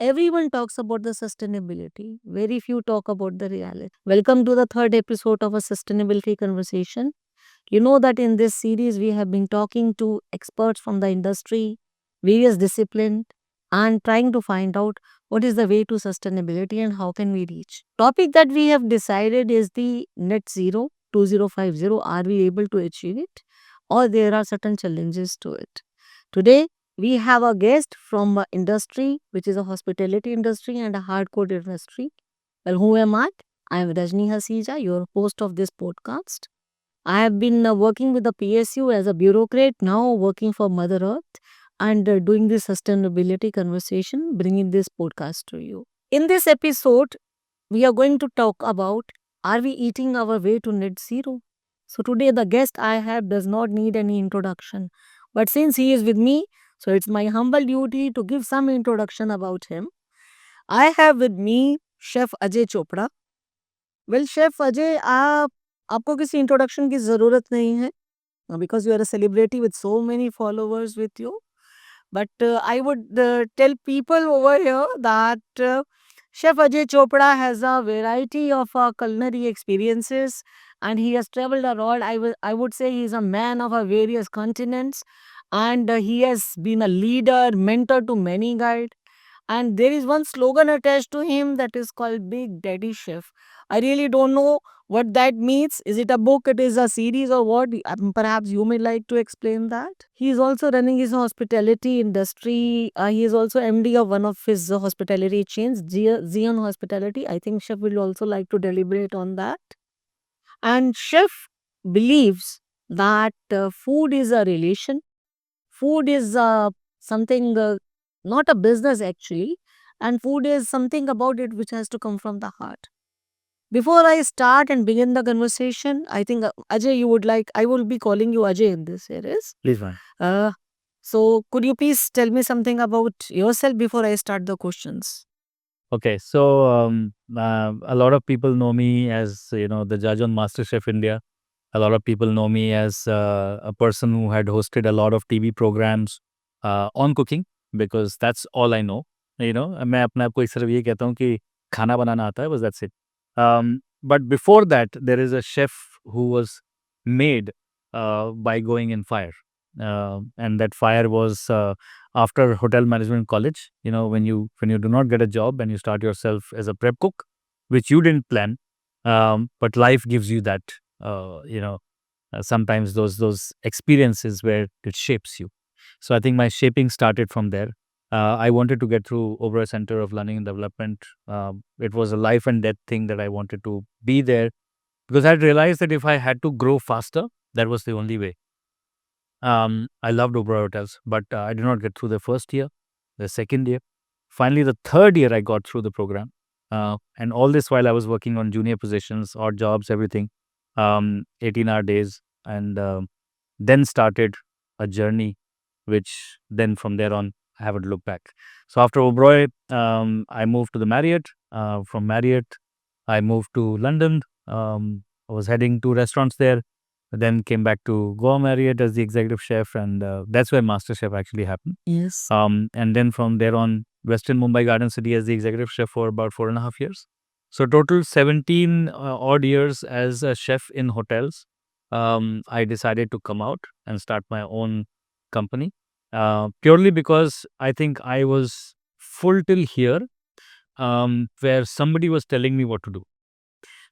everyone talks about the sustainability. Very few talk about the reality. Welcome to the third episode of a sustainability conversation. You know that in this series we have been talking to experts from the industry, various disciplines, and trying to find out what is the way to sustainability and how can we reach. Topic that we have decided is the net zero 2050. Are we able to achieve it? Or there are certain challenges to it. Today we have a guest from a industry which is a hospitality industry and a hardcore industry. Well, who am I? I am Rajni Hasija, your host of this podcast. I have been working with the PSU as a bureaucrat, now working for Mother Earth and doing this sustainability conversation, bringing this podcast to you. In this episode, we are going to talk about, are we eating our way to net zero? So today the guest I have does not need any introduction. But since he is with me, so it's my humble duty to give some introduction about him. I have with me Chef Ajay Chopra. Well, Chef Ajay, आपको किसी introduction की ज़रूरत नहीं है because you are a celebrity with so many followers with you. But I would tell people over here that Chef Ajay Chopra has a variety of culinary experiences and he has traveled abroad. I would say he is a man of various continents and he has been a leader, mentor to many guides. And there is one slogan attached to him that is called Big Daddy Chef. I really don't know what that means. Is it a book? It is a series or what? Perhaps you may like to explain that. He is also running his hospitality industry. He is also MD of one of his hospitality chains, Zion Hospitality. I think Chef will also like to deliberate on that. And Chef believes that food is a relation. Food is something, not a business actually. And food is something about it which has to come from the heart. Before I start and begin the conversation, I think Ajay, I will be calling you Ajay in this series. Please, man. So could you please tell me something about yourself before I start the questions? Okay, so a lot of people know me as the judge on MasterChef India. A lot of people know me as a person who had hosted a lot of TV programs on cooking because that's all I know. मैं अपने आप को इस तरह ये कहता हूँ कि खाना बनाना आता है, बस that's it. But before that, there is a chef who was made by going in fire, and that fire was after hotel management college. When you do not get a job and you start yourself as a prep cook, which you didn't plan, but life gives you that. Sometimes those experiences where it shapes you. So I think my shaping started from there. I wanted to get through Oberoi Center of Learning and Development. It was a life and death thing that I wanted to be there because I had realized that if I had to grow faster, that was the only way. I loved Oberoi Hotels, but I did not get through the first year, the second year. Finally, the third year, I got through the program. And all this while I was working on junior positions, odd jobs, everything, 18-hour days, and then started a journey, which then from there on, I haven't looked back. So after Oberoi, I moved to the Marriott. From Marriott, I moved to London. I was heading to restaurants there. Then came back to Goa Marriott as the executive chef, and that's where MasterChef actually happened. Yes. And then from there on, Western Mumbai Garden City as the executive chef for about 4.5 years. So total 17 odd years as a chef in hotels. I decided to come out and start my own company purely because I think I was full till here, where somebody was telling me what to do.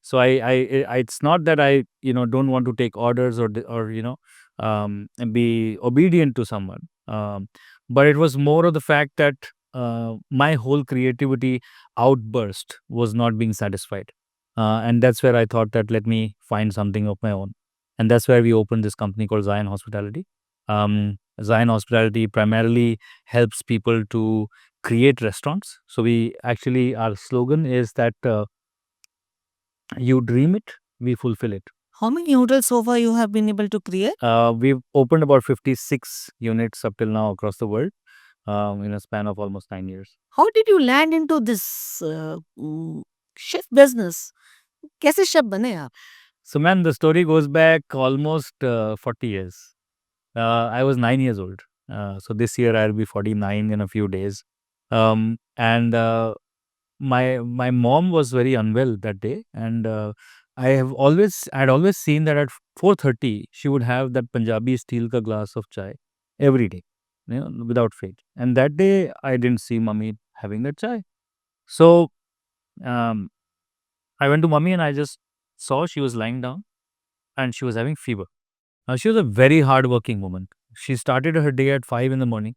So it's not that I don't want to take orders or and be obedient to someone, but it was more of the fact that my whole creativity outburst was not being satisfied, and that's where I thought that let me find something of my own, and that's where we opened this company called Zion Hospitality. Zion Hospitality primarily helps people to create restaurants. So we actually, our slogan is that you dream it, we fulfill it. How many hotels so far you have been able to create? We've opened about 56 units up till now across the world in a span of almost 9 years. How did you land into this chef business? कैसे chef बने आप? So, man, the story goes back almost 40 years. I was 9 years old. So, this year I'll be 49 in a few days. And my mom was very unwell that day, and I had always seen that at 4:30 she would have that Punjabi steel ka glass of chai every day, without fail. And that day I didn't see mummy having that chai. So um, I went to mummy and I just saw she was lying down and she was having fever. Now she was a very hardworking woman. She started her day at 5 in the morning.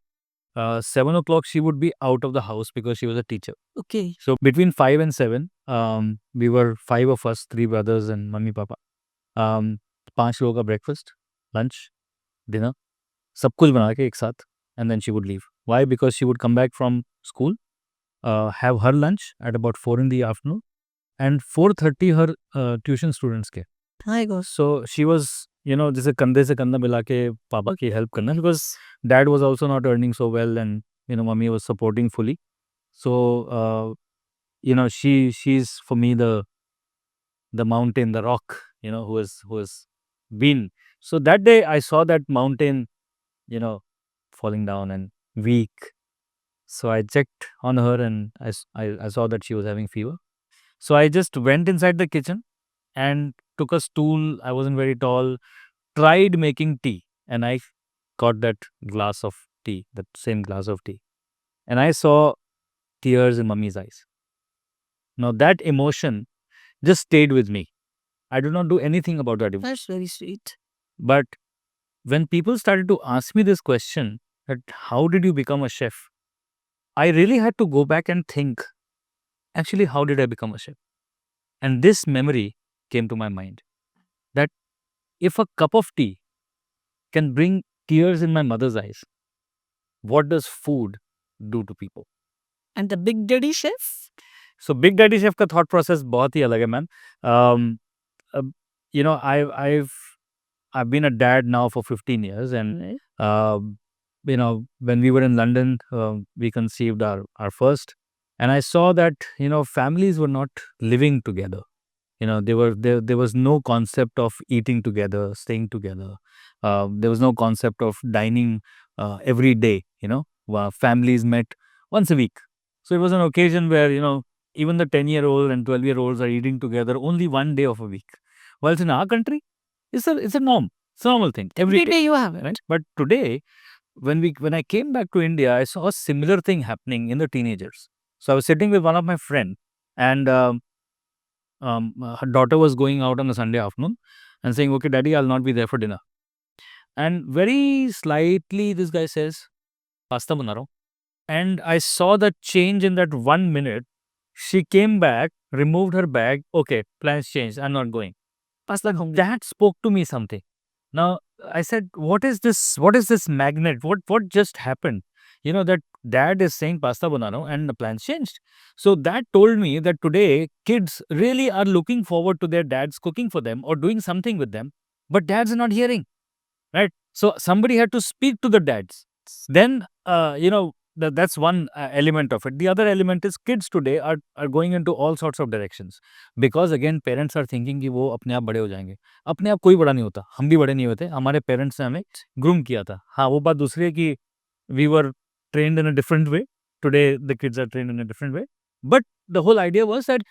7 o'clock she would be out of the house because she was a teacher. Okay. So between 5 and 7, we were 5 of us, 3 brothers and mummy papa. 5 लोगों का breakfast, lunch, dinner, सब कुछ बना के एक साथ, and then she would leave. Why? Because she would come back from school, have her lunch at about 4 in the afternoon, and 4:30 her tuition students के. My God. So she was, जैसे कंधे से कंधा मिला के पापा की help करना, because dad was also not earning so well, and mummy was supporting fully. So she's for me the mountain, the rock, who has been. So that day I saw that mountain, falling down and weak. So I checked on her and I saw that she was having fever. So I just went inside the kitchen and took a stool. I wasn't very tall. Tried making tea, and I got that glass of tea, that same glass of tea, and I saw tears in mummy's eyes. Now that emotion just stayed with me. I did not do anything about that emotion. That's very sweet. But when people started to ask me this question, that how did you become a chef? I really had to go back and think, actually, how did I become a chef? And this memory came to my mind, that if a cup of tea can bring tears in my mother's eyes, what does food do to people? And the Big Daddy Chef? So Big Daddy Chef का thought process बहुत ही अलग है, man. I've been a dad now for 15 years, and when we were in London, we conceived our first, and I saw that families were not living together. There was no concept of eating together, staying together. There was no concept of dining every day. Families met once a week. So it was an occasion where even the 10-year-old and 12-year-olds are eating together only one day of a week. Whilst in our country, it's a norm. It's a normal thing. Every day you have it. Right? But today, when I came back to India, I saw a similar thing happening in the teenagers. So I was sitting with one of my friends, and her daughter was going out on a Sunday afternoon and saying, "Okay, Daddy, I'll not be there for dinner." And very slightly, this guy says, "Pasta bana raha hu." And I saw that change in that 1 minute. She came back, removed her bag. Okay, plans changed. I'm not going. Pasta khao. That spoke to me something. Now I said, what is this? What is this magnet? What just happened? That dad is saying pasta banana and the plans changed. So that told me that today kids really are looking forward to their dads cooking for them or doing something with them, but dads are not hearing, right? So somebody had to speak to the dads. Then that's one element of it. The other element is kids today are going into all sorts of directions, because again parents are thinking कि वो अपने आप बड़े हो जाएंगे. अपने आप कोई बड़ा नहीं होता, हम भी बड़े नहीं होते, हमारे पेरेंट्स ने हमें ग्रूम किया था. हाँ, वो बात दूसरी है कि we were trained in a different way. Today the kids are trained in a different way. But the whole idea was that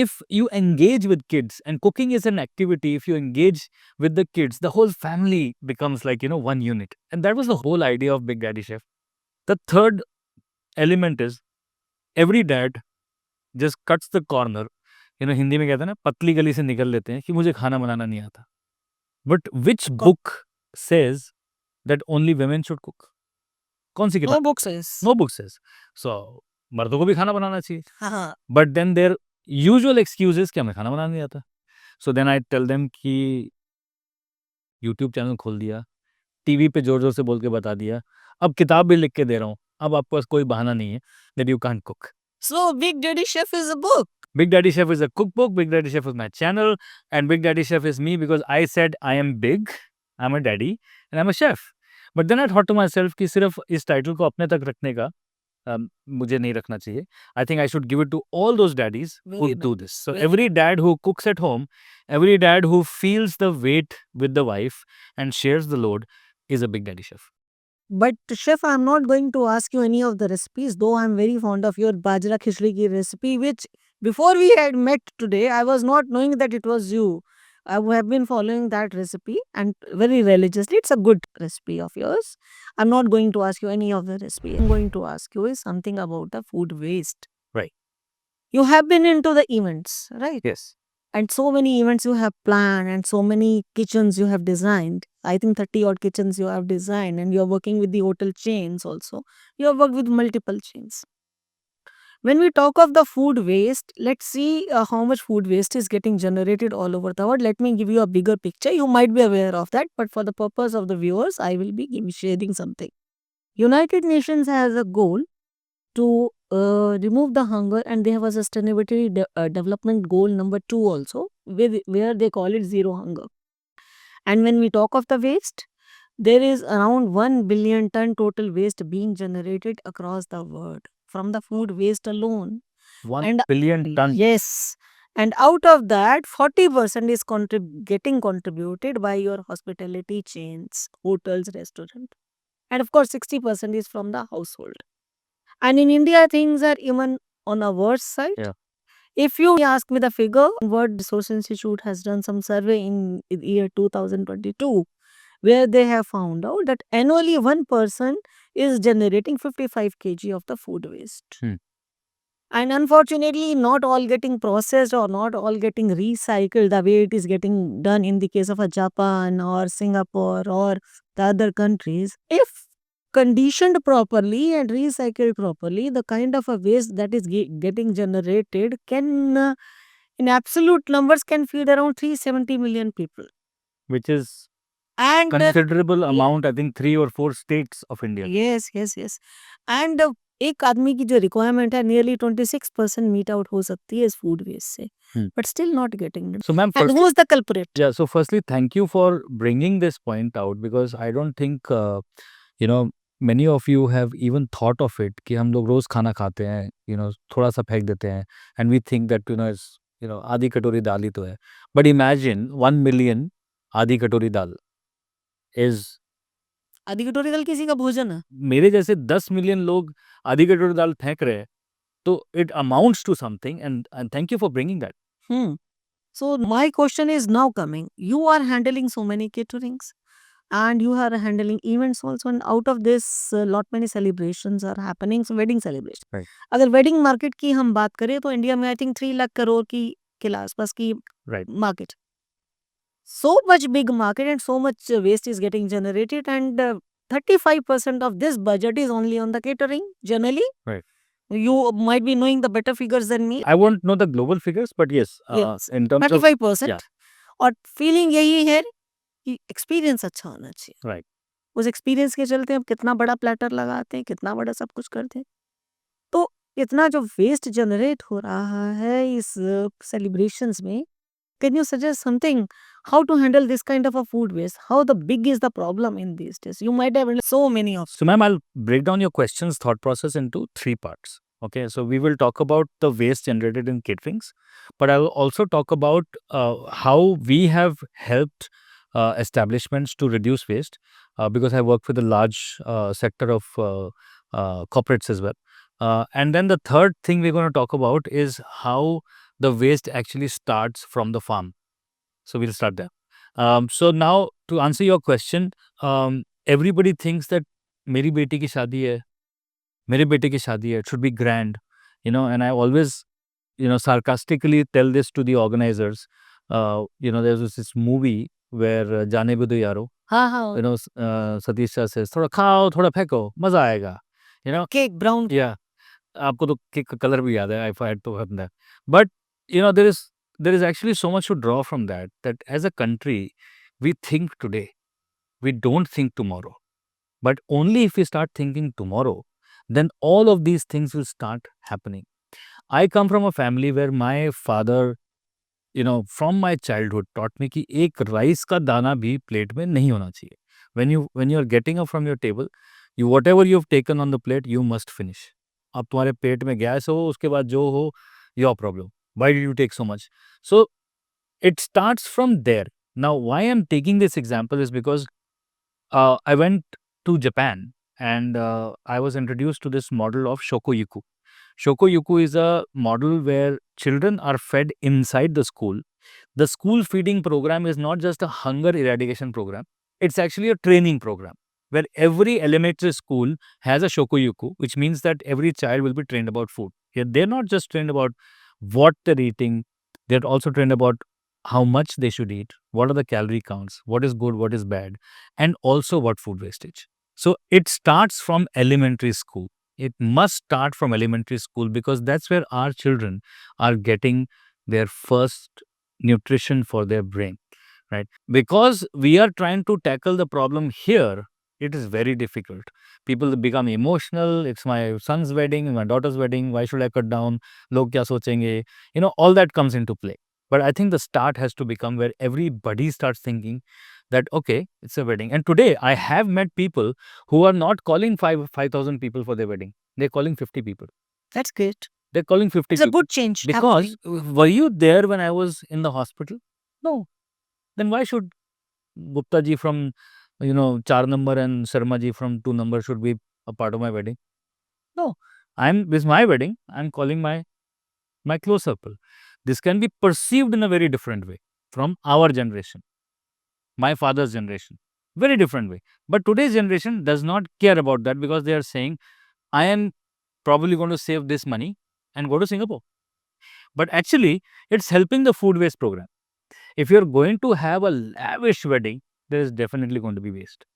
if you engage with kids, and cooking is an activity, if you engage with the kids, the whole family becomes like one unit. And that was the whole idea of Big Daddy Chef. The third element is every dad just cuts the corner. Hindi में कहते हैं ना, पतली गली से निकल लेते हैं कि मुझे खाना बनाना नहीं आता. But which book says that only women should cook? कौन सी किताब? No book says. No book says. So मर्दों को भी खाना बनाना चाहिए. हाँ. But then their usual excuse is कि हमें खाना बनाना नहीं आता. So then I tell them कि YouTube चैनल खोल दिया, टीवी पे जोर जोर से बोल के बता दिया, अब किताब भी लिख के दे रहा हूँ, अब आपके पास कोई बहाना नहीं है that you can't cook. So Big Daddy Chef is a book. Big Daddy Chef is a cookbook. Big Daddy Chef is my channel, and Big Daddy Chef is me because I said I am big, I'm a daddy, and I'm a chef. But then I thought to myself कि सिर्फ इस title को अपने तक रखने का मुझे नहीं रखना चाहिए. I think I should give it to all those daddies who do this. So every dad who cooks at home, every dad who feels the weight with the wife and shares the load is a Big Daddy Chef. But chef, I'm not going to ask you any of the recipes, though I'm very fond of your bajra khichdi ki recipe, which before we had met today, I was not knowing that it was you. I have been following that recipe and very religiously. It's a good recipe of yours. I'm not going to ask you any of the recipe. I'm going to ask you is something about the food waste. Right. You have been into the events, right? Yes. And so many events you have planned and so many kitchens you have designed. I think 30 odd kitchens you have designed, and you're working with the hotel chains also. You have worked with multiple chains. When we talk of the food waste, let's see how much food waste is getting generated all over the world. Let me give you a bigger picture. You might be aware of that, but for the purpose of the viewers, I will be sharing something. United Nations has a goal to remove the hunger, and they have a sustainability development goal number 2 also, where they call it zero hunger. And when we talk of the waste, there is around 1 billion ton total waste being generated across the world from the food waste alone. 1 And billion ton. yes, and out of that 40% is getting contributed by your hospitality chains, hotels, restaurants, and of course 60% is from the household. And in India, things are even on a worse side. Yeah. If you ask me the figure, World Resource Institute has done some survey in the year 2022, where they have found out that annually one person is generating 55 kg of the food waste. And unfortunately, not all getting processed or not all getting recycled the way it is getting done in the case of a Japan or Singapore or the other countries. If conditioned properly and recycled properly, the kind of a waste that is getting generated can, in absolute numbers, can feed around 370 million people. Which is And considerable amount, I think 3 or 4 states of India. yes, yes, yes. And एक आदमी की जो requirement है nearly 26% meet out हो सकती है इस food waste से, but still not getting So, ma'am, and who is the culprit? yeah, so firstly, thank you for bringing this point out, because I don't think, you know, many of you have even thought of it कि हम लोग रोज खाना खाते हैं, थोड़ा सा फेंक देते हैं, and we think that, it's, आधी कटोरी दाल ही तो है. But imagine 1 million आधी कटोरी दाल is, आधी कटोरी दाल किसी का भोजन है? मेरे जैसे 10 मिलियन लोग आधी कटोरी दाल फेंक रहे हैं, तो it amounts to something, and thank you for bringing that. So my question is now coming. You are handling so many caterings and you are handling events also, and out of this lot many celebrations are happening, so wedding celebration. Right. अगर wedding market की हम बात करें तो India में I think 3 lakh crore की के आसपास की Right. market. So much big market and so much waste is getting generated, and 35% of this budget is only on the catering generally. Right. You might be knowing the better figures than me. I won't know the global figures, but yes, Yes, in terms of 35%. yeah. और feeling यही है कि experience अच्छा होना चाहिए. Right. उस experience के चलते हम कितना बड़ा प्लेटर लगाते हैं, कितना बड़ा सब कुछ करते हैं. तो इतना जो वेस्ट जनरेट हो रहा है इस सेलिब्रेशंस में, can you suggest something how to handle this kind of a food waste? How the big is the problem in these days? You might have so many of. So, ma'am, I'll break down your question's thought process into 3 parts. Okay, so we will talk about the waste generated in caterings, but I will also talk about how we have helped establishments to reduce waste, because I work with a large sector of corporates as well. And then the third thing we're going to talk about is how the waste actually starts from the farm. So we'll start there. So now, to answer your question, everybody thinks that मेरी बेटी की शादी है, मेरे बेटे की शादी है, it should be grand, and I always, sarcastically tell this to the organizers. There was this movie where जाने भी दो यारो, हाँ. Satish Shah says, थोड़ा खाओ, थोड़ा फेंको, मजा आएगा, Cake brown. Yeah, आपको तो केक का कलर भी याद है, if I had to have that. But there is actually so much to draw from that as a country, we think today, we don't think tomorrow. But only if we start thinking tomorrow, then all of these things will start happening. I come from a family where my father, from my childhood taught me कि एक rice का दाना भी plate में नहीं होना चाहिए. When you are getting up from your table, whatever you have taken on the plate, you must finish. अब तुम्हारे पेट में गैस हो, उसके बाद जो हो, your problem. Why did you take so much? So it starts from there. Now, why I'm taking this example is because I went to Japan and I was introduced to this model of Shokoyuku. Shokoyuku is a model where children are fed inside the school. The school feeding program is not just a hunger eradication program, it's actually a training program where every elementary school has a Shokoyuku, which means that every child will be trained about food. Here, they're not just trained about what they're eating, they're also trained about how much they should eat, what are the calorie counts, what is good, what is bad, and also what food wastage. So it starts from elementary school. It must start from elementary school because that's where our children are getting their first nutrition for their brain, right? Because we are trying to tackle the problem here, it is very difficult. People become emotional. It's my son's wedding, my daughter's wedding. Why should I cut down? Log kya sochenge? All that comes into play. But I think the start has to become where everybody starts thinking that, okay, it's a wedding. And today I have met people who are not calling 5,000 people for their wedding. They're calling 50 people. That's great. They're calling 50 It's a people. good change. Because were you there when I was in the hospital? No. Then why should Gupta ji from 4 number and Sharma ji from 2 number should be a part of my wedding? No. This is my wedding. I'm calling my close circle. This can be perceived in a very different way from our generation, my father's generation. Very different way. But today's generation does not care about that because they are saying, I am probably going to save this money and go to Singapore. But actually, it's helping the food waste program. If you're going to have a lavish wedding, there is definitely going to be waste.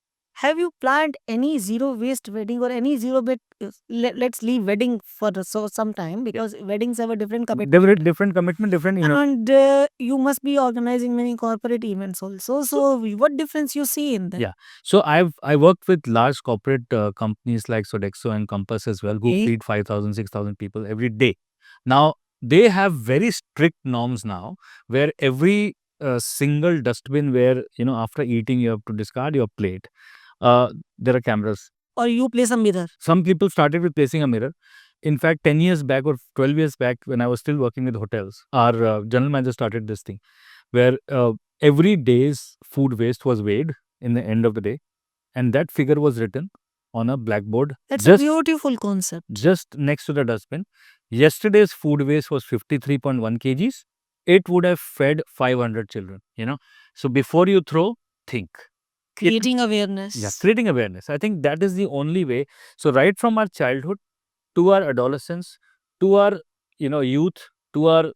Have you planned any zero waste wedding or any zero bit? Let's leave wedding for some time because weddings have a different commitment. Different commitment, different. And you must be organizing many corporate events also. So what difference you see in that? Yeah. So I worked with large corporate companies like Sodexo and Compass as well, who Okay. feed 5,000, 6,000 people every day. Now, they have very strict norms now where every single dustbin where, after eating, you have to discard your plate. There are cameras. Or you place a mirror. Some people started with placing a mirror. In fact, 10 years back or 12 years back, when I was still working with hotels, our general manager started this thing where every day's food waste was weighed in the end of the day, and that figure was written on a blackboard. That's a beautiful concept. Just next to the dustbin. Yesterday's food waste was 53.1 kgs. It would have fed 500 children, So before you throw, think. Creating awareness. Yeah, creating awareness. I think that is the only way. So right from our childhood to our adolescence, to our youth, to our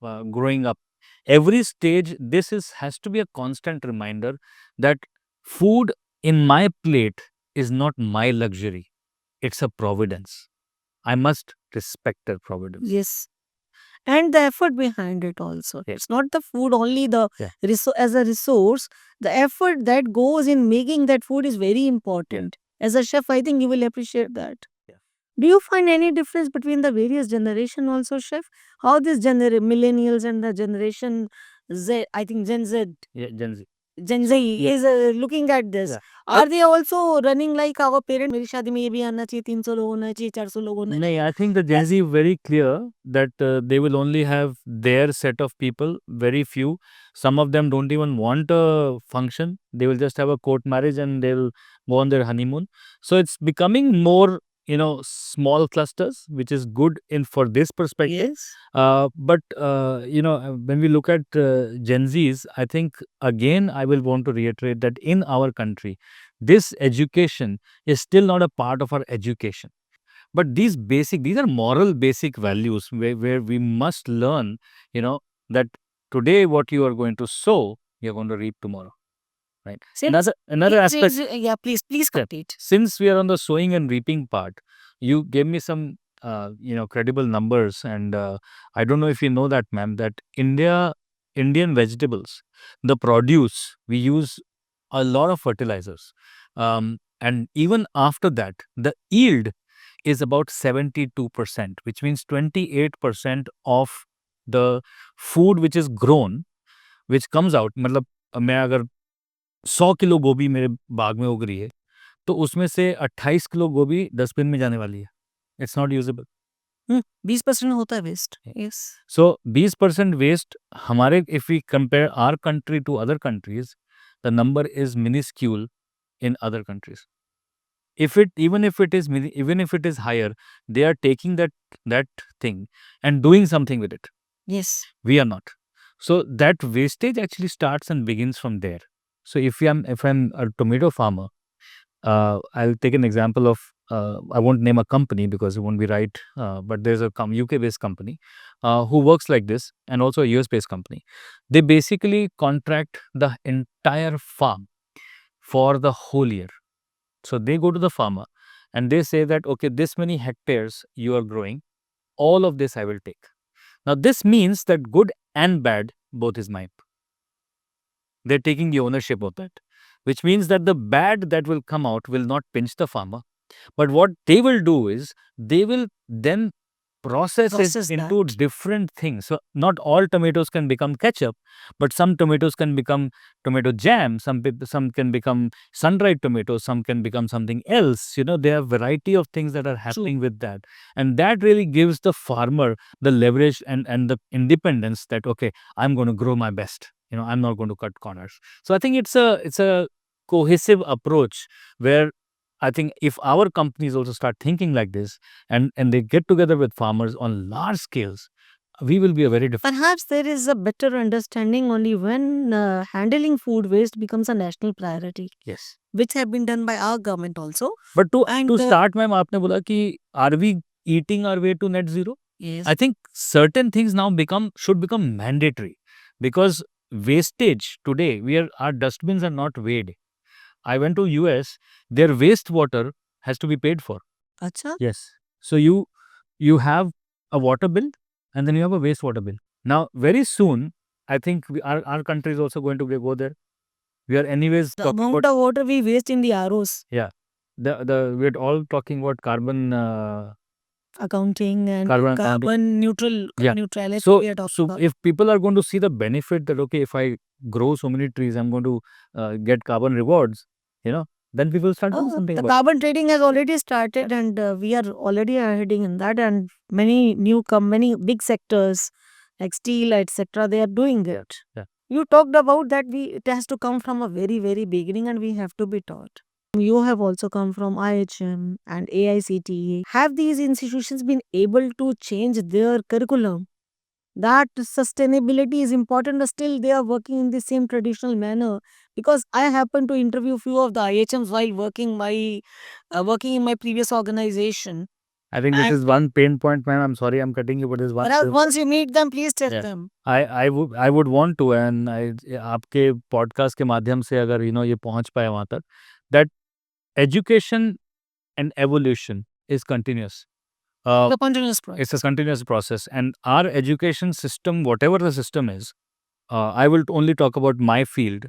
growing up, every stage, has to be a constant reminder that food in my plate is not my luxury. It's a providence. I must respect that providence. Yes. And the effort behind it also. Yes. It's not the food only Yeah. as a resource. The effort that goes in making that food is very important. As a chef, I think you will appreciate that. Yeah. Do you find any difference between the various generation also, chef? How this millennials and the generation Z, I think Gen Z, Yeah, Gen Z. Gen Z is looking at this. Yeah. Are they also running like our parents? मेरी शादी में ये भी आना चाहिए, 300 लोग होना चाहिए, 400 लोग होना चाहिए. I think the Gen Z very clear that they will only have their set of people, very few. Some of them don't even want a function. They will just have a court marriage and they'll go on their honeymoon. So it's becoming more, small clusters, which is good for this perspective. Yes. But when we look at Gen Zs, I think again I will want to reiterate that in our country, this education is still not a part of our education. But these are moral basic values where we must learn, that today what you are going to sow, you're going to reap tomorrow. Right. Another aspect. Yeah, please complete. Since we are on the sowing and reaping part, you gave me some credible numbers, and I don't know if you know that, ma'am, that Indian vegetables, the produce, we use a lot of fertilizers, and even after that, the yield is about 72%, which means 28% of the food which is grown, which comes out. मतलब मैं अगर 100 kilo गोभी मेरे बाग में उग रही है, तो उसमें से 28 किलो गोभी डस्टबिन में जाने वाली है. It's not usable. 20% होता है waste. Yes. So 20% waste हमारे, if we compare our country to other countries, the number is minuscule in other countries. even if it is even if it is higher, they are taking that thing and doing something with it. Yes. We are not. So that wastage actually starts and begins from there. So if I'm a tomato farmer, I'll take an example of, I won't name a company because it won't be right, but there's a UK-based company who works like this, and also a US-based company. They basically contract the entire farm for the whole year. So they go to the farmer and they say that, okay, this many hectares you are growing, all of this I will take. Now this means that good and bad both is mine. They're taking the ownership of that, which means that the bad that will come out will not pinch the farmer. But what they will do is they will then process Process it into that. different things. So not all tomatoes can become ketchup, but some tomatoes can become tomato jam. Some can become sun-dried tomatoes. Some can become something else. There are variety of things that are happening with that, and that really gives the farmer the leverage and the independence that, okay, I'm going to grow my best. I'm not going to cut corners. So I think it's a cohesive approach where I think if our companies also start thinking like this and they get together with farmers on large scales, we will be a very different. Perhaps there is a better understanding only when handling food waste becomes a national priority, Yes. which have been done by our government also. But to And start, ma'am, आपने बोला कि are we eating our way to net zero? yes, I think certain things now should become mandatory, because wastage today, our dustbins are not weighed. I went to US, their wastewater has to be paid for. acha, Yes. So you have a water bill and then you have a wastewater bill. Now, very soon, I think our country is also going to go there. We are anyways the talking amount about, of water we waste in the ROs, we're all talking about carbon accounting and carbon accounting. carbon neutral Yeah. neutrality So we are talking so about. if people are going to see the benefit that, okay, if I grow so many trees, I'm going to get carbon rewards, then people start doing something The about it. carbon trading has already started, and we are already heading in that. And many many big sectors like steel, etc., they are doing it. Yeah. You talked about that it has to come from a very beginning, and we have to be taught. You have also come from IHM and AICTE. Have these institutions been able to change their curriculum? That sustainability is important, but still they are working in the same traditional manner. Because I happen to interview few of the IHMs while working in my previous organization. I think this And is one pain point, ma'am. I'm sorry I'm cutting you, but this is one. perhaps once you meet them, please tell Yeah. them. I would want to, and आपके podcast के माध्यम से अगर ये पहुंच पाए वहां तक, that education and evolution is continuous. The continuous process. It's a continuous process, and our education system, whatever the system is, I will only talk about my field,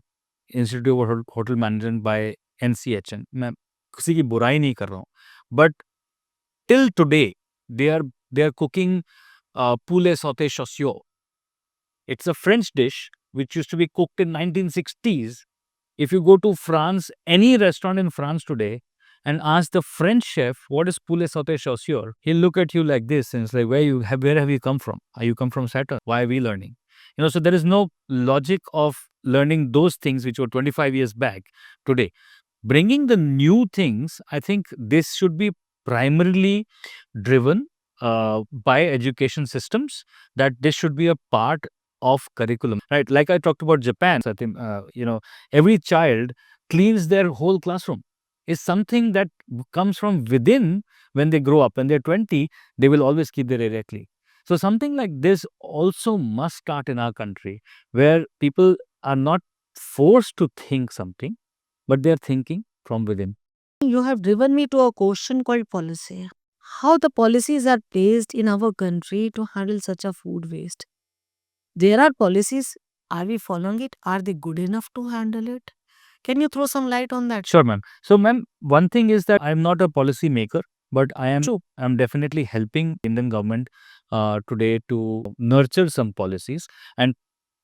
Institute of Hotel Management by NCHN. मैं किसी की बुराई नहीं कर रहा हूँ, but till today they are cooking poulet sauté chaussure. It's a French dish which used to be cooked in 1960s. If you go to France, any restaurant in France today, and ask the French chef what is poulet sauté chaussure, he'll look at you like this and say, where have you come from? Are you come from Saturn? Why are we learning? So there is no logic of learning those things which were 25 years back today. Bringing the new things, I think this should be primarily driven by education systems, that this should be a part of curriculum, right? Like I talked about Japan, I think, every child cleans their whole classroom. Is something that comes from within. When they grow up, when they're 20, they will always keep their area clean. So something like this also must start in our country, where people are not forced to think something, but they're thinking from within. You have driven me to a question called policy. How the policies are placed in our country to handle such a food waste? There are policies. Are we following it? Are they good enough to handle it? Can you throw some light on that? Sure, ma'am. So, ma'am, one thing is that I'm not a policy maker, but True. I'm definitely helping Indian government today to nurture some policies. And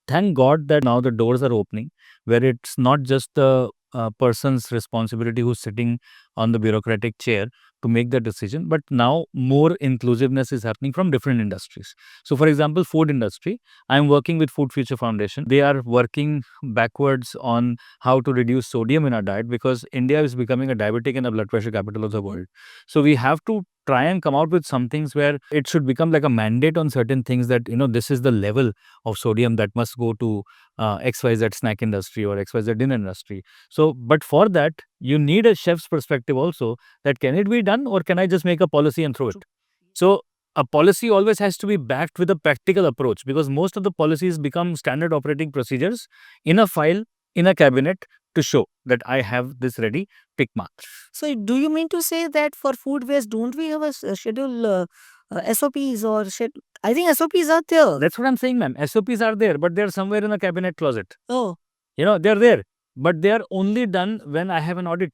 thank God that now the doors are opening, where it's not just the person's responsibility who's sitting on the bureaucratic chair, to make that decision. But now more inclusiveness is happening from different industries. So, for example, food industry, I'm working with Food Future Foundation. They are working backwards on how to reduce sodium in our diet, because India is becoming a diabetic and a blood pressure capital of the world. So we have to try and come out with some things where it should become like a mandate on certain things, that this is the level of sodium that must go to XYZ snack industry or XYZ dinner industry. So, but for that, you need a chef's perspective also, that can it be done, or can I just make a policy and throw it? So a policy always has to be backed with a practical approach, because most of the policies become standard operating procedures in a file, in a cabinet, to show that I have this ready, tick mark. So, do you mean to say that for food waste, don't we have a schedule, SOPs or I think SOPs are there. That's what I'm saying, ma'am. SOPs are there, but they're somewhere in a cabinet closet. Oh, They're there, but they are only done when I have an audit.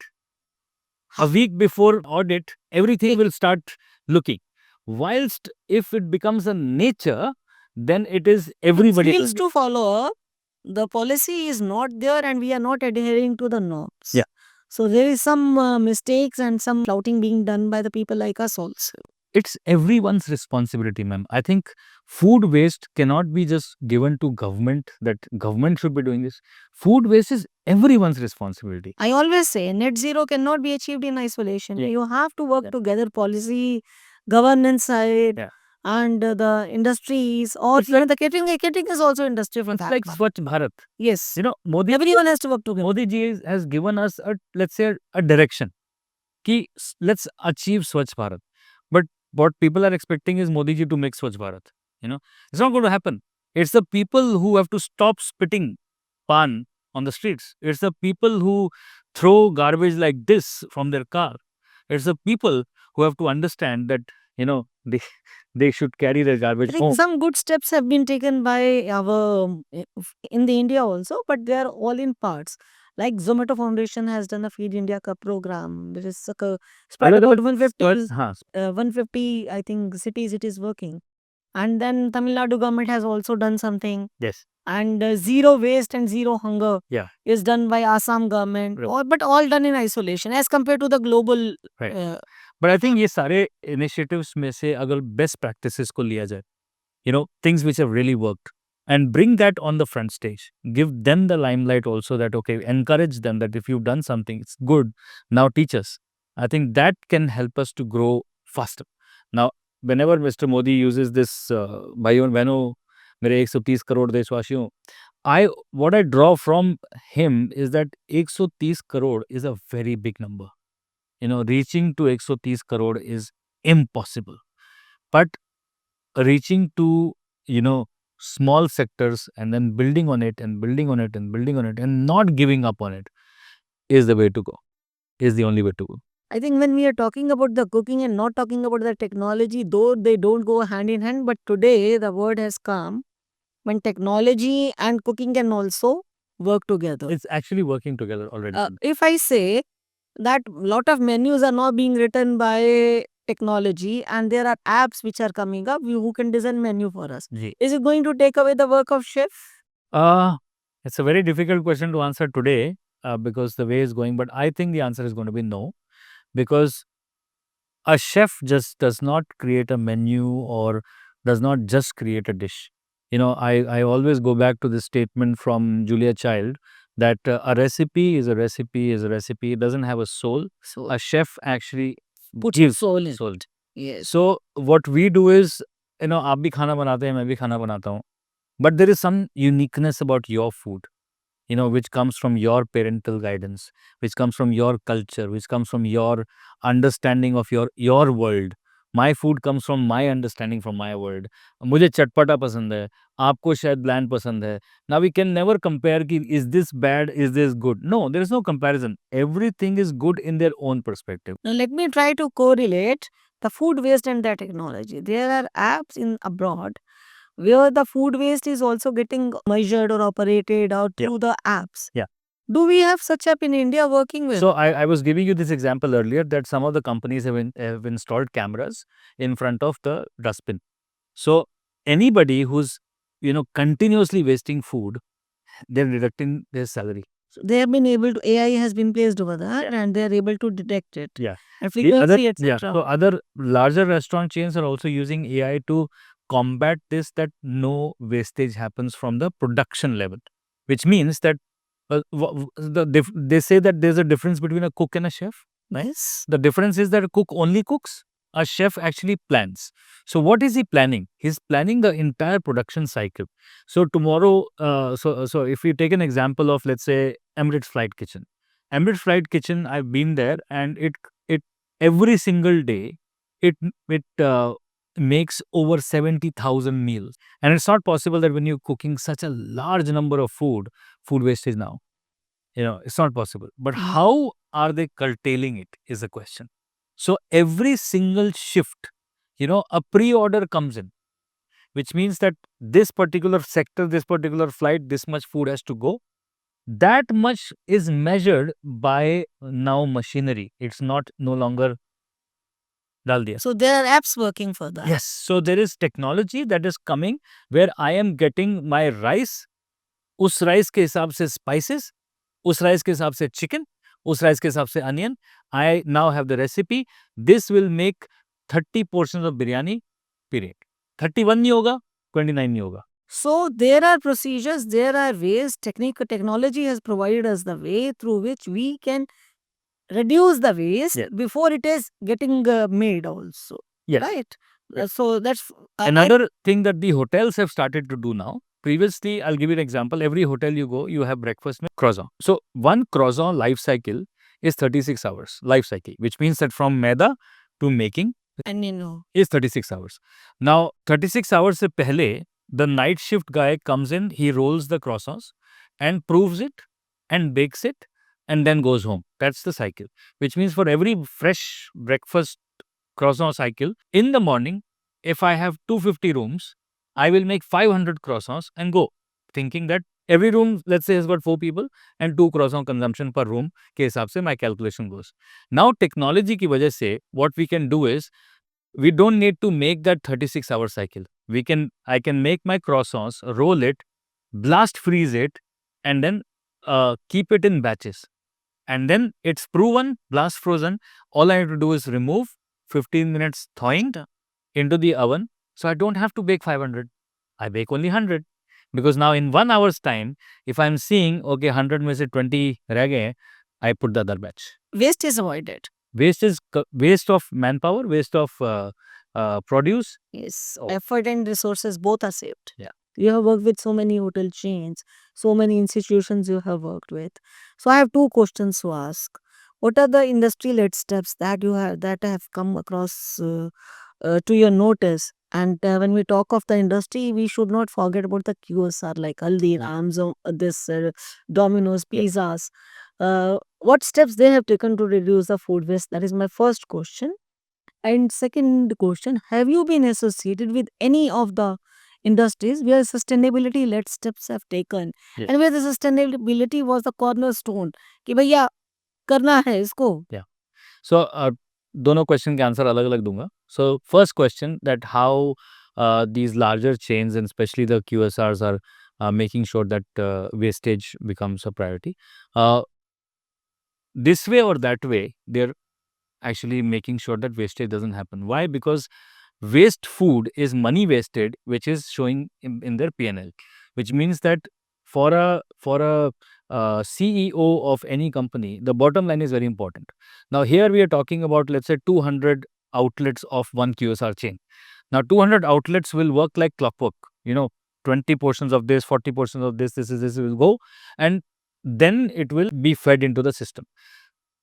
A week before audit, everything will start looking. Whilst if it becomes a nature, then it is everybody. skills to follow up. The policy is not there and we are not adhering to the norms. Yeah. So there is some mistakes and some flouting being done by the people like us also. It's everyone's responsibility, ma'am. I think food waste cannot be just given to government, that government should be doing this. Food waste is everyone's responsibility. I always say net zero cannot be achieved in isolation. Yeah. You have to work together, policy, governance side, Yeah. and the industries, or It's like- the catering. Catering is also industry from It's that. like Swachh Bharat. Yes. Modi, Everyone has to work together. Modi ji has given us let's say a direction. Let's achieve Swachh Bharat. But what people are expecting is Modi ji to make Swachh Bharat. It's not going to happen. It's the people who have to stop spitting pan on the streets. It's the people who throw garbage like this from their car. It's the people who have to understand that they should carry their I garbage think home. some good steps have been taken by our in the India also, but they are all in parts. Like Zomato Foundation has done a Feed India Ka program, which is spread about 150, I think, cities it is working. And then Tamil Nadu government has also done something. Yes. And zero waste and zero hunger Yeah. is done by Assam government, Right. but all done in isolation as compared to the global. Right. But I think ये सारे initiatives में से अगर best practices को लिया जाए, things which have really worked, and bring that on the front stage, give them the limelight also, that okay, encourage them that if you've done something, it's good, now teach us. I think that can help us to grow faster. Now, whenever Mr. Modi uses this, भाइयों बहनों मेरे 130 करोड़ देशवासियों, what I draw from him is that 130 crore is a very big number. Reaching to 130 crore is impossible. But reaching to, small sectors and then building on it and building on it and building on it and not giving up on it is the way to go, is the only way to go. I think when we are talking about the cooking and not talking about the technology, though they don't go hand in hand, but today the word has come when technology and cooking can also work together. It's actually working together already. If I say that lot of menus are now being written by technology and there are apps which are coming up who can design menu for us. Ji. Is it going to take away the work of chef? It's a very difficult question to answer today because the way it's going, but I think the answer is going to be no, because a chef just does not create a menu or does not just create a dish. I always go back to this statement from Julia Child that a recipe is a recipe is a recipe. It doesn't have a soul. So A chef actually put gives soul in. soul. Yes. So what we do is, आप भी खाना बनाते हैं, मैं भी खाना बनाता हूँ. But there is some uniqueness about your food, which comes from your parental guidance, which comes from your culture, which comes from your understanding of your world. My food comes from my understanding from my world. मुझे चटपटा पसंद है, आपको शायद bland पसंद है. Now we can never compare कि is this bad, is this good. No, there is no comparison. Everything is good in their own perspective. Now let me try to correlate the food waste and the technology. There are apps in abroad where the food waste is also getting measured or operated out Yeah. through the apps. Yeah. Do we have such app in India working with? So I was giving you this example earlier that some of the companies have installed cameras in front of the dustbin. So anybody who's continuously wasting food, they're deducting their salary. They have been able to, AI has been placed over there Yeah. and they are able to detect it. Yeah. And The other, frequency, etc. so other larger restaurant chains are also using AI to combat this, that no wastage happens from the production level, which means that they say that there's a difference between a cook and a chef. Right? Yes. The difference is that a cook only cooks, a chef actually plans. So what is he planning? He's planning the entire production cycle. So tomorrow, so if you take an example of, let's say, Emirates Flight Kitchen. Emirates Flight Kitchen, I've been there, and it every single day, it makes over 70,000 meals, and it's not possible that when you're cooking such a large number of food wastage now. It's not possible. But Mm. how are they curtailing it is the question. So every single shift, a pre-order comes in, which means that this particular sector, this particular flight, this much food has to go. That much is measured by now machinery. It's not no longer dal diya. So there are apps working for that. Yes. So there is technology that is coming where I am getting my rice, उस rice के हिसाब से spices, उस rice के हिसाब से chicken, उस rice के हिसाब से onion. I now have the recipe. This will make 30 portions of biryani, period. 31 नहीं होगा, 29 नहीं होगा. So there are procedures, there are ways, technology has provided us the way through which we can reduce the waste Yes. before it is getting made also. Yes. Right? Yes. So that's Another thing that the hotels have started to do now. Previously, I'll give you an example. Every hotel you go, you have breakfast with croissant. So one croissant life cycle is 36 hours life cycle, which means that from maida to making and is 36 hours. Now, 36 hours se pehle, the night shift guy comes in, he rolls the croissants and proves it and bakes it and then goes home. That's the cycle, which means for every fresh breakfast croissant cycle, in the morning, if I have 250 rooms, I will make 500 croissants and go, thinking that every room, let's say, has got 4 people and 2 croissant consumption per room के हिसाब से my calculation goes. Now, technology की वजह से, what we can do is, we don't need to make that 36-hour cycle. I can make my croissants, roll it, blast freeze it, and then keep it in batches. And then it's proven, blast frozen. All I have to do is remove, 15 minutes thawing into the oven. So I don't have to bake 500. I bake only 100. Because now in 1 hour's time, if I'm seeing, okay, 100 में से 20 रह गए, I put the other batch. waste is avoided. Waste is waste of manpower, waste of produce. Yes. Oh. Effort and resources both are saved. Yeah. You have worked with so many hotel chains, so many institutions you have worked with. So I have two questions to ask. What are the industry-led steps that have come across to your notice? And when we talk of the industry, we should not forget about the QSR like Haldiram's, Domino's, pizzas. What steps they have taken to reduce the food waste? That is my first question. And second question, have you been associated with any of the industries where sustainability led steps have taken Yes. and where the sustainability was the cornerstone कि भैया करना है इसको? So, दोनों question के answer अलग अलग दूंगा. So, first question, that how these larger chains and especially the QSRs are making sure that wastage becomes a priority. This way or that way, they're actually making sure that wastage doesn't happen. Why? Because waste food is money wasted, which is showing in their P&L, which means that for a CEO of any company, the bottom line is very important. Now, here we are talking about, let's say, 200 outlets of one QSR chain. Now, 200 outlets will work like clockwork. 20 portions of this, 40 portions of this will go, and then it will be fed into the system.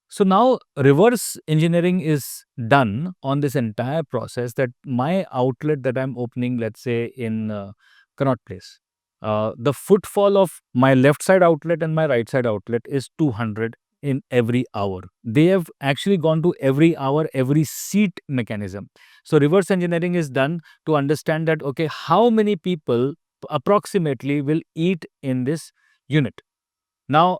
So now reverse engineering is done on this entire process, that my outlet that I'm opening, let's say in Connaught Place, the footfall of my left side outlet and my right side outlet is 200 in every hour. They have actually gone to every hour, every seat mechanism. So reverse engineering is done to understand that, okay, how many people approximately will eat in this unit. Now,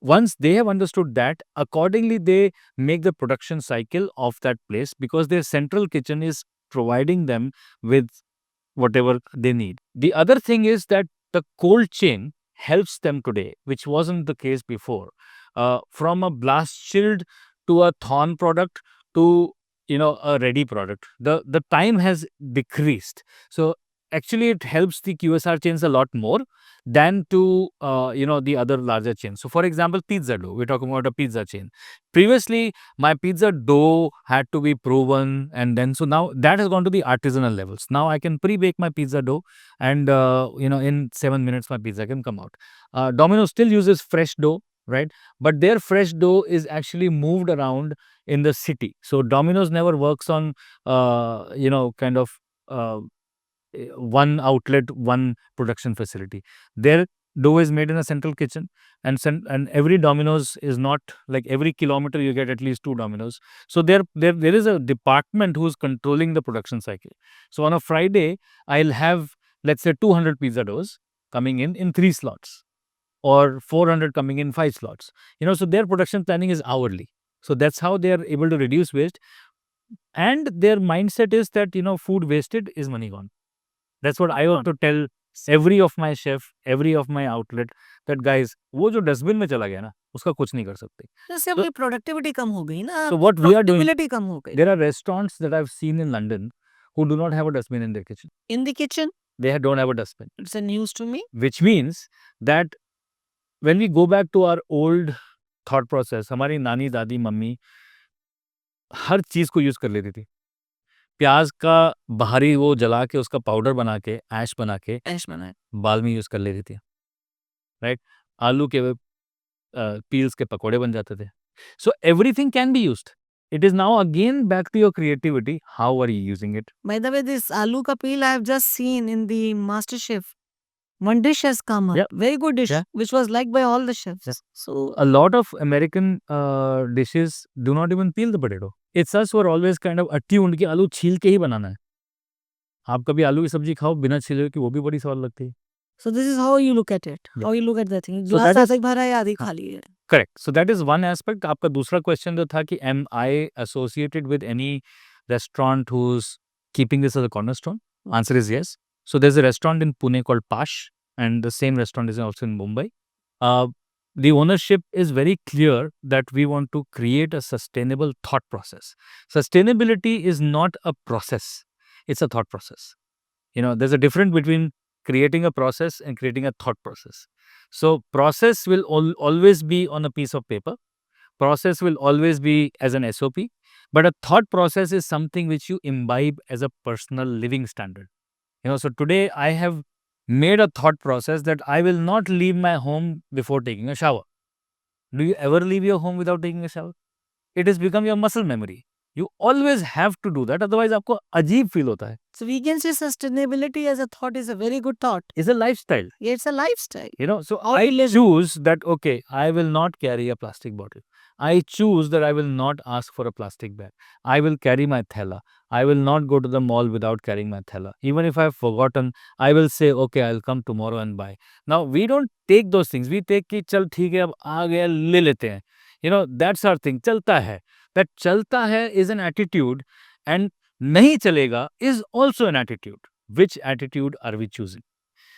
once they have understood that, accordingly they make the production cycle of that place, because their central kitchen is providing them with whatever they need. The other thing is that the cold chain helps them today, which wasn't the case before. From a blast chilled to a thorn product to a ready product, the time has decreased. So actually it helps the QSR chains a lot more than to the other larger chains. So for example, pizza dough, we're talking about a pizza chain. Previously my pizza dough had to be proven, and then so now that has gone to the artisanal levels. Now I can pre-bake my pizza dough, and in 7 minutes my pizza can come out. Domino's still uses fresh dough, right? But their fresh dough is actually moved around in the city. So Domino's never works on kind of one outlet, one production facility. Their dough is made in a central kitchen, and every Domino's is not like every kilometer you get at least 2 Domino's. So there is a department who's controlling the production cycle. So on a Friday, I'll have, let's say, 200 pizza doughs coming in 3 slots, or 400 coming in 5 slots. So their production planning is hourly. So that's how they are able to reduce waste. And their mindset is that, food wasted is money gone. That's what I want to tell every of my chef, every of my outlet, that guys, वो जो dustbin में चला गया ना, उसका कुछ नहीं कर सकते. जैसे अपनी प्रोडक्टिविटी कम हो गई ना, So what we are doing, profitability कम हो गई. there are restaurants that I've seen in London who do not have a dustbin in their kitchen. In the kitchen, They don't have a dustbin, it's a news to me. which means that when we go back to our old thought process, हमारी नानी, दादी, mummy हर चीज को use कर लेती थी. प्याज का बाहरी वो जला के उसका पाउडर बना के, ऐश बना के ऐश बनाए. बाल में यूज कर लेती थी, राइट? आलू के पील्स के पकोड़े बन जाते थे. So everything can be used. It is now again back to your creativity. How are you using it? By the way, this aloo ka peel I have just seen in the MasterChef. One dish has come up. Yeah. Very good dish, Yeah. which was liked by all the chefs. Yeah. So, A lot of American dishes do not even peel the potato. It's us who are always kind of attuned कि आलू छील के ही बनाना है. आप कभी आलू की सब्जी खाओ बिना छीले कि वो भी बड़ी स्वाद लगती है. so this is how you look at it. Yeah. How you look at the thing. So Glass that is- आधा ही भरा है, आधी खाली है. Correct. So that is one aspect. आपका दूसरा क्वेश्चन जो था कि am I associated with any restaurant who's keeping this as a cornerstone? Answer is yes. So there's a restaurant in Pune called Pash, and the same restaurant is also in Mumbai. The ownership is very clear that we want to create a sustainable thought process. Sustainability is not a process, it's a thought process. There's a difference between creating a process and creating a thought process. So process will always be on a piece of paper. Process will always be as an SOP. But a thought process is something which you imbibe as a personal living standard. So today I have made a thought process that I will not leave my home before taking a shower. Do you ever leave your home without taking a shower? It has become your muscle memory. You always have to do that, otherwise आपको अजीब feel होता है. So we can say sustainability as a thought is a very good thought. It's a lifestyle. Yeah, it's a lifestyle. So How I we live. choose that, okay, I will not carry a plastic bottle. I choose that I will not ask for a plastic bag. I will carry my thela. I will not go to the mall without carrying my thela. Even if I've forgotten, I will say, okay, I'll come tomorrow and buy. Now, we don't take those things. We take कि चल ठीक है अब आ गया ले लेते हैं. That's our thing. चलता है. That चलता है is an attitude, and नहीं चलेगा is also an attitude. Which attitude are we choosing?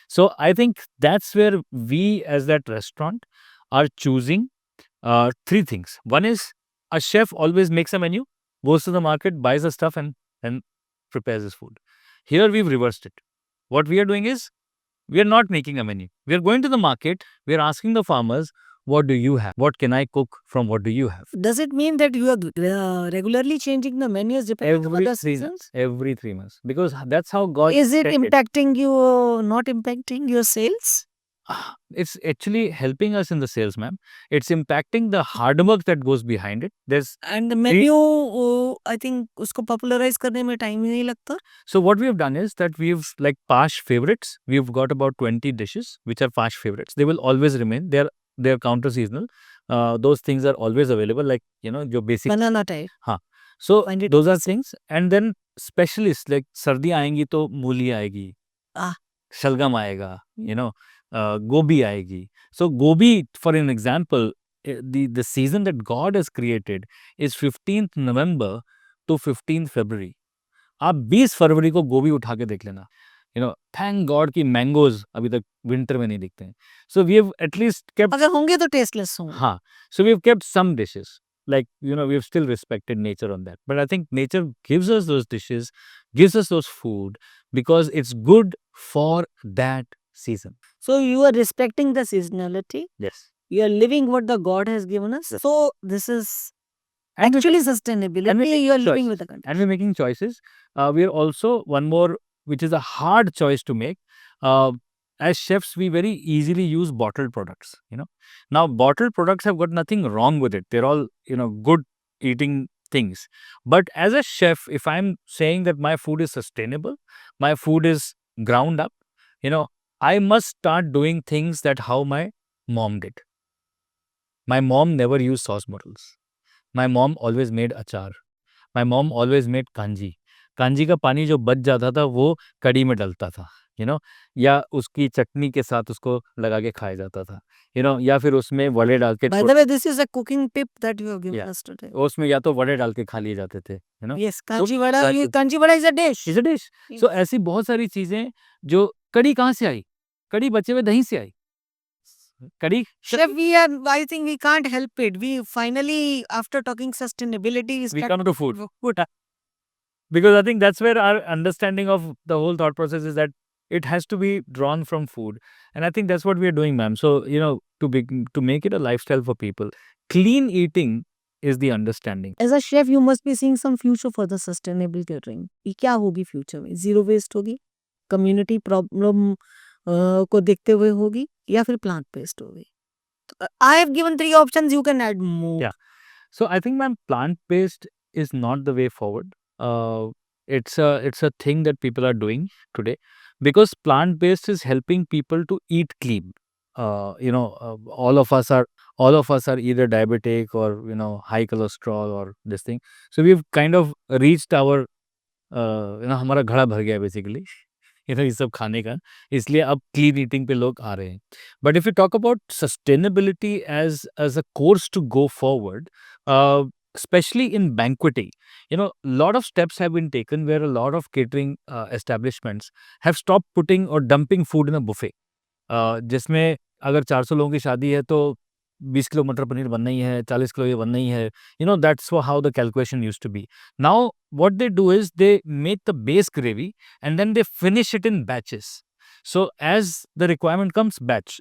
So I think that's where we as that restaurant are choosing 3 things. One is a chef always makes a menu, goes to the market, buys the stuff and prepares his food. Here we've reversed it. What we are doing is we are not making a menu. We are going to the market, we are asking the farmers, what do you have? What can I cook from what do you have? Does it mean that you are regularly changing the menus depending on the seasons? Every 3 months. Because that's how God Is it set impacting you, not impacting your sales? It's actually helping us in the sales, ma'am. It's impacting the hard work that goes behind it. And the menu, I think उसको popularize करने में time ही नहीं लगता. So what we have done is that we've like Pash favorites. We've got about 20 dishes which are Pash favorites. They will always remain. They're counter seasonal. Those things are always available, like your basic Banana type. So Find it those are things. And then specialists like सर्दी आएंगी तो मूली आएगी, शलगम आएगा, gobi आएगी. So gobi, for an example, the season that God has created is 15th November to 15th February. आप 20 फरवरी को गोभी उठा के देख लेना. thank God कि mangoes अभी तक winter में नहीं दिखते हैं. So we have at least kept. अगर होंगे तो टेस्टलेस होंगे. हाँ, so we've kept some dishes. Like, we've still respected nature on that. But I think nature gives us those dishes, gives us those food because it's good for that season. So you are respecting the seasonality. Yes. You are living what the God has given us. Yes. So this is And actually sustainability. You are living with the country. And we're making choices. We're also one more, which is a hard choice to make. As chefs, we very easily use bottled products. Now bottled products have got nothing wrong with it. They're all good eating things. But as a chef, if I'm saying that my food is sustainable, my food is ground up, I must start doing things that how my mom did. My mom never used sauce bottles. My mom always made achar. My mom always made kanji. Kanji का पानी जो बच जाता था वो कड़ी में डलता था, या उसकी चटनी के साथ उसको लगा के खाया जाता था, या फिर उसमें वड़े डाल के. By the way, this is a cooking tip that you have given us today. उसमें या तो वड़े डाल के खा लिए जाते थे, Yes, kanji vada is a dish. Is a dish. So ऐसी बहुत सारी चीजें जो कड़ी कहाँ से आई? कड़ी बचे हुए दही से आई. कड़ी. Chef, I think we can't help it. We finally, after talking sustainability, we come to food. Because I think that's where our understanding of the whole thought process is that it has to be drawn from food. And I think that's what we are doing, ma'am. So, to make it a lifestyle for people, clean eating is the understanding. As a chef, you must be seeing some future for the sustainable catering. ये क्या होगी future में? Zero waste होगी? Community problem को देखते हुए होगी? या फिर plant based होगी? I have given 3 options. You can add more. Yeah. So I think, ma'am, plant based is not the way forward. It's a thing that people are doing today because plant based is helping people to eat clean. All of us are either diabetic or high cholesterol or this thing. So we've kind of reached our हमारा घड़ा भर गया basically. ये सब खाने का, इसलिए अब क्लीन ईटिंग पे लोग आ रहे हैं. But if you talk about sustainability as a course to go forward, especially in banqueting, lot of steps have been taken where a lot of catering establishments have stopped putting or dumping food in a buffet. जिसमें अगर 400 लोगों की शादी है तो 20 kilo मटर पनीर बनना ही है, 40 किलो ये बनना ही है. That's how the calculation used to be. Now, what they do is they make the base gravy and then they finish it in batches. So, as the requirement comes batch.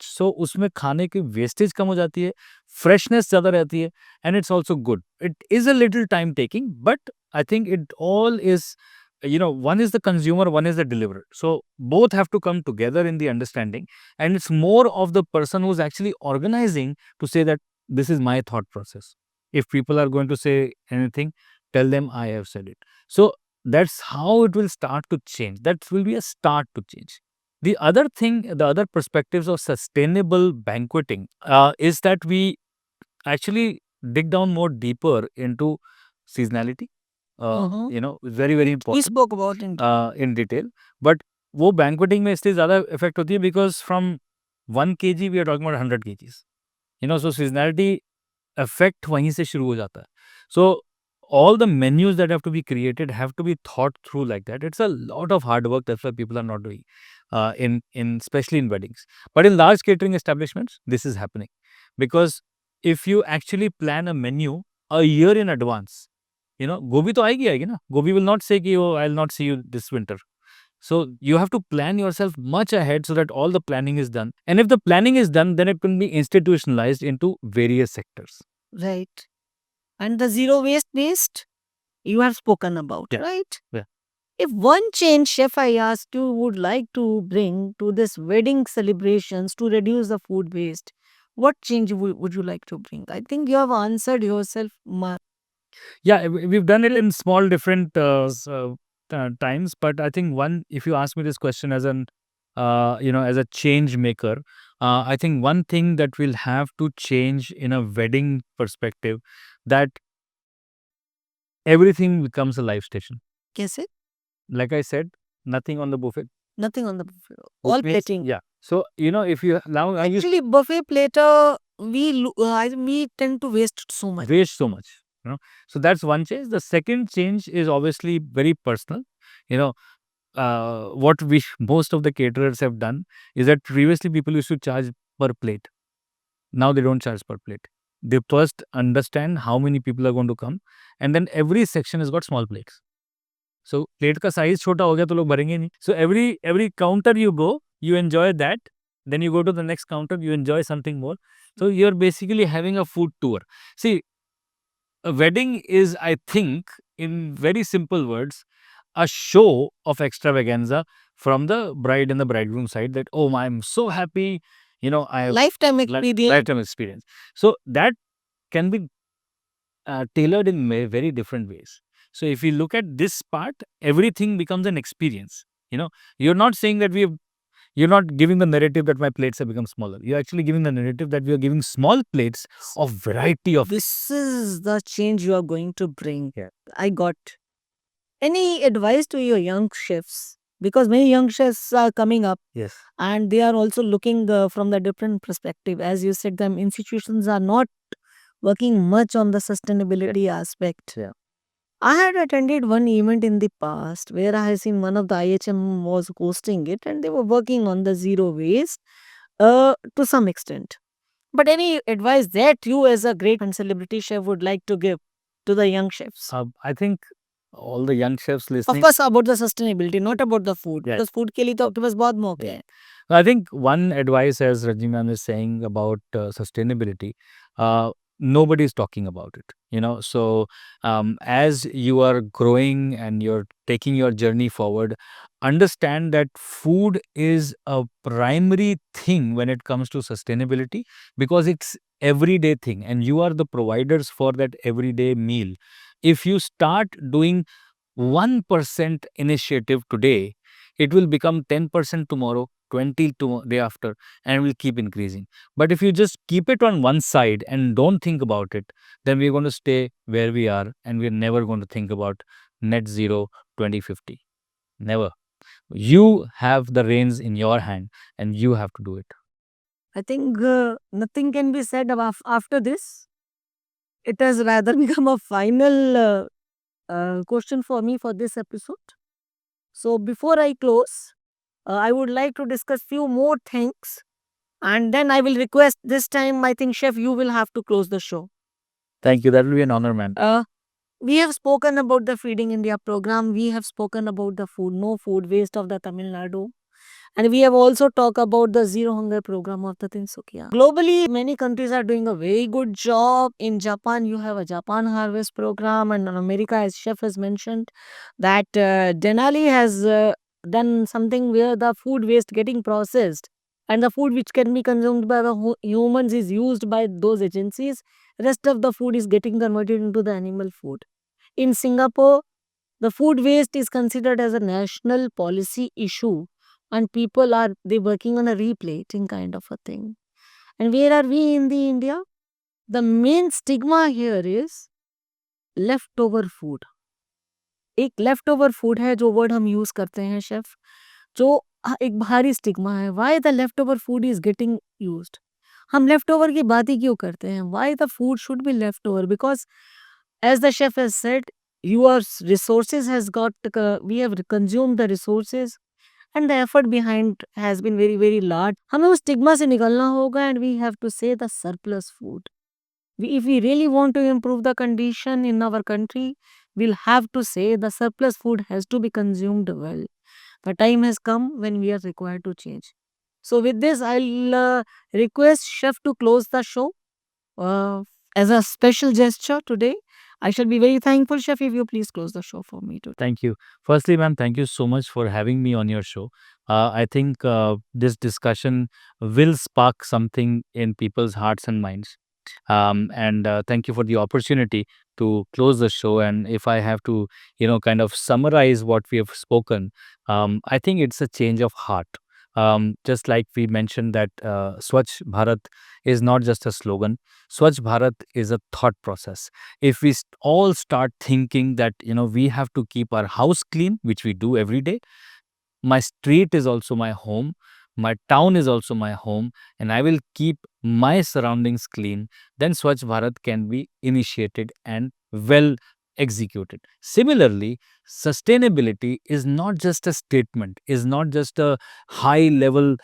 So, उसमें खाने की wastage कम हो जाती है, freshness ज़्यादा रहती है, and it's also good. It is a little time taking, but I think it all is, one is the consumer, one is the deliverer. So, both have to come together in the understanding, and it's more of the person who's actually organizing to say that this is my thought process. If people are going to say anything, tell them I have said it. So, that's how it will start to change. That will be a start to change. The other thing, the other perspectives of sustainable banqueting is that we actually dig down more deeper into seasonality. Very, very important. We spoke about it. In detail. But वो banqueting में इसलिए ज़्यादा effect होती है because from 1 kg we are talking about 100 kgs. So seasonality effect वहीं से शुरू हो जाता है. So all the menus that have to be created have to be thought through like that. It's a lot of hard work. That's why people are not doing in especially in weddings. But in large catering establishments, this is happening because if you actually plan a menu a year in advance, गोभी तो आएगी ना. गोभी will not say कि I'll not see you this winter. So you have to plan yourself much ahead so that all the planning is done. And if the planning is done, then it can be institutionalized into various sectors. Right. And the zero waste you have spoken about, Yeah. right? Yeah. If one change, chef, I asked you, would like to bring to this wedding celebrations to reduce the food waste, what change would you like to bring? I think you have answered yourself. Yeah, we've done it in small different times, but I think if you ask me this question as an as a change maker, I think one thing that will have to change in a wedding perspective, that everything becomes a live station. Kaise? Like I said, nothing on the buffet. Nothing on the buffet. All plating. Yeah. So if you now actually buffet platter, we tend to waste so much. So that's one change. The second change is obviously very personal. what most of the caterers have done is that previously people used to charge per plate. Now they don't charge per plate. They first understand how many people are going to come, and then every section has got small plates. So plate का size छोटा हो गया तो लोग भरेंगे नहीं. So every counter you go, you enjoy that. Then you go to the next counter, you enjoy something more. So you're basically having a food tour. See, a wedding is, I think, in very simple words, a show of extravaganza from the bride and the bridegroom side that, oh, I'm so happy, I have Lifetime experience. lifetime experience. So that can be tailored in very different ways. So if you look at this part, everything becomes an experience. You're not saying that you're not giving the narrative that my plates have become smaller. You're actually giving the narrative that we are giving small plates of variety of. This is the change you are going to bring. Yeah. I got any advice to your young chefs, because many young chefs are coming up Yes. and they are also looking from the different perspective. As you said, the institutions are not working much on the sustainability aspect. Yeah. I had attended one event in the past where I had seen one of the IHM was hosting it, and they were working on the zero waste to some extent. But any advice that you as a great and celebrity chef would like to give to the young chefs? I think all the young chefs Of listening. course about the sustainability, not about the food. Yeah. Because food के लिए तो आपके पास बहुत मौके हैं. I think one advice, as Rajni ma'am is saying about sustainability, nobody is talking about it. So as you are growing and you're taking your journey forward, understand that food is a primary thing when it comes to sustainability, because it's everyday thing and you are the providers for that everyday meal. If you start doing 1% initiative today, it will become 10% tomorrow, 20 day after, and will keep increasing. But if you just keep it on one side and don't think about it, then we're going to stay where we are and we're never going to think about net zero 2050. Never. You have the reins in your hand and you have to do it. I think nothing can be said about after this. It has rather become a final question for me for this episode. So before I close, I would like to discuss few more things, and then I will request this time, I think, Chef, you will have to close the show. Thank you. That will be an honor, man. We have spoken about the Feeding India program. We have spoken about the no food waste of the Tamil Nadu. And we have also talked about the Zero Hunger program of the Tinsukia. Globally, many countries are doing a very good job. In Japan, you have a Japan Harvest program. And in America, as Chef has mentioned, that Denali has done something where the food waste getting processed and the food which can be consumed by the humans is used by those agencies. Rest of the food is getting converted into the animal food. In Singapore, the food waste is considered as a national policy issue, and people are working on a replating kind of a thing. And where are we in the India? The main stigma here is leftover food. एक leftover food है जो word हम use करते हैं chef, जो एक भारी stigma है. Why the leftover food is getting used? हम leftover की बात ही क्यों करते हैं? Why the food should be leftover? Because as the chef has said, your resources has got, we have consumed the resources and the effort behind has been very, very large. हमें उस stigma से निकलना होगा and we have to say the surplus food. If we really want to improve the condition in our country, we'll have to say the surplus food has to be consumed well. The time has come when we are required to change. So with this, I'll request Chef to close the show. As a special gesture today, I shall be very thankful, Chef, if you please close the show for me today. Thank you. Firstly, ma'am, thank you so much for having me on your show. I think this discussion will spark something in people's hearts and minds. And thank you for the opportunity to close the show. And if I have to, kind of summarize what we have spoken, I think it's a change of heart. Just like we mentioned that Swachh Bharat is not just a slogan. Swachh Bharat is a thought process. If we all start thinking that, we have to keep our house clean, which we do every day, my street is also my home, my town is also my home, and I will keep my surroundings clean, then Swachh Bharat can be initiated and well execute it. Similarly, sustainability is not just a statement, is not just a high level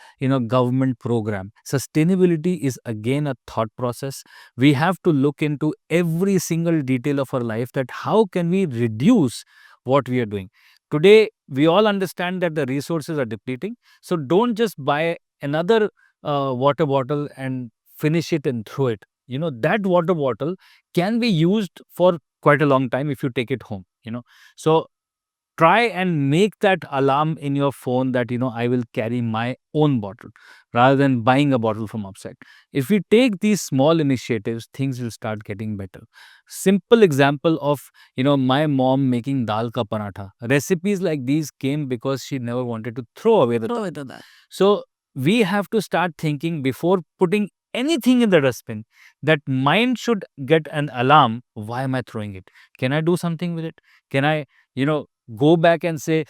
government program. Sustainability is again a thought process. We have to look into every single detail of our life, that how can we reduce what we are doing. Today we all understand that the resources are depleting, so don't just buy another water bottle and finish it and throw it. That water bottle can be used for quite a long time if you take it home. So try and make that alarm in your phone that I will carry my own bottle rather than buying a bottle from outside. If we take these small initiatives, things will start getting better. Simple example of my mom making dal ka paratha. Recipes like these came because she never wanted to throw away the Throw it to that. so we have to start thinking before putting anything in the dustbin, that mind should get an alarm. Why am I throwing it? Can I do something with it? Can I, go back and say,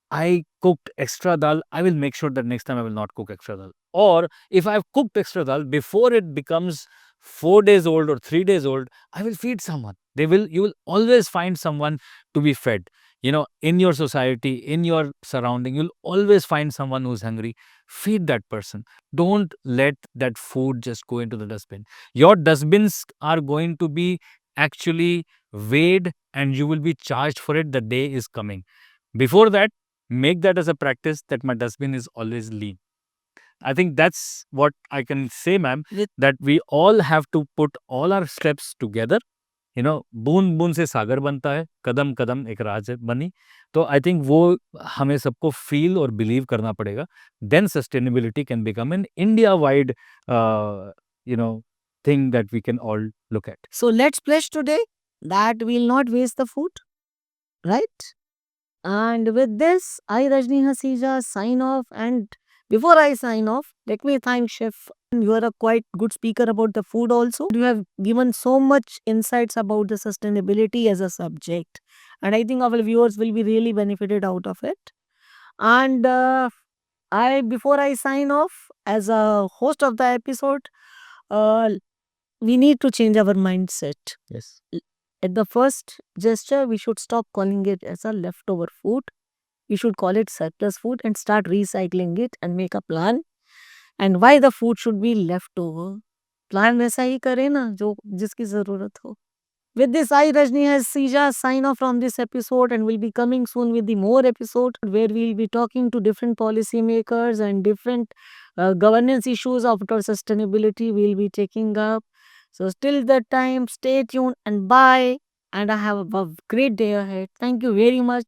I cooked extra dal. I will make sure that next time I will not cook extra dal. Or if I've cooked extra dal, before it becomes 4 days old or 3 days old, I will feed someone. You will always find someone to be fed. In your society, in your surrounding, you'll always find someone who's hungry. Feed that person. Don't let that food just go into the dustbin. Your dustbins are going to be actually weighed and you will be charged for it. The day is coming. Before that, make that as a practice, that my dustbin is always lean. I think that's what I can say, ma'am, that we all have to put all our steps together. बूंद बूंद से सागर बनता है, कदम कदम एक राज बनी. तो I think वो हमें सबको फील और बिलीव करना पड़ेगा. Then sustainability can become an India wide thing that we can all look at. So let's pledge today that we'll not waste the food, right? And with this, I, Rajni Hasija, sign off. And before I sign off, let me thank Chef. You are a quite good speaker about the food also. You have given so much insights about the sustainability as a subject. And I think our viewers will be really benefited out of it. And before I sign off, as a host of the episode, uh, we need to change our mindset. Yes. At the first gesture, we should stop calling it as a leftover food. We should call it surplus food and start recycling it and make a plan. And why the food should be leftover. Plan वैसा ही करे ना जो जिसकी जरूरत हो. With this, I, Rajni Hasija, sign off from this episode, and will be coming soon with the more episode where we'll be talking to different policymakers and different governance issues of our sustainability we'll be taking up. So till that time, stay tuned and bye. And I have a great day ahead. Thank you very much.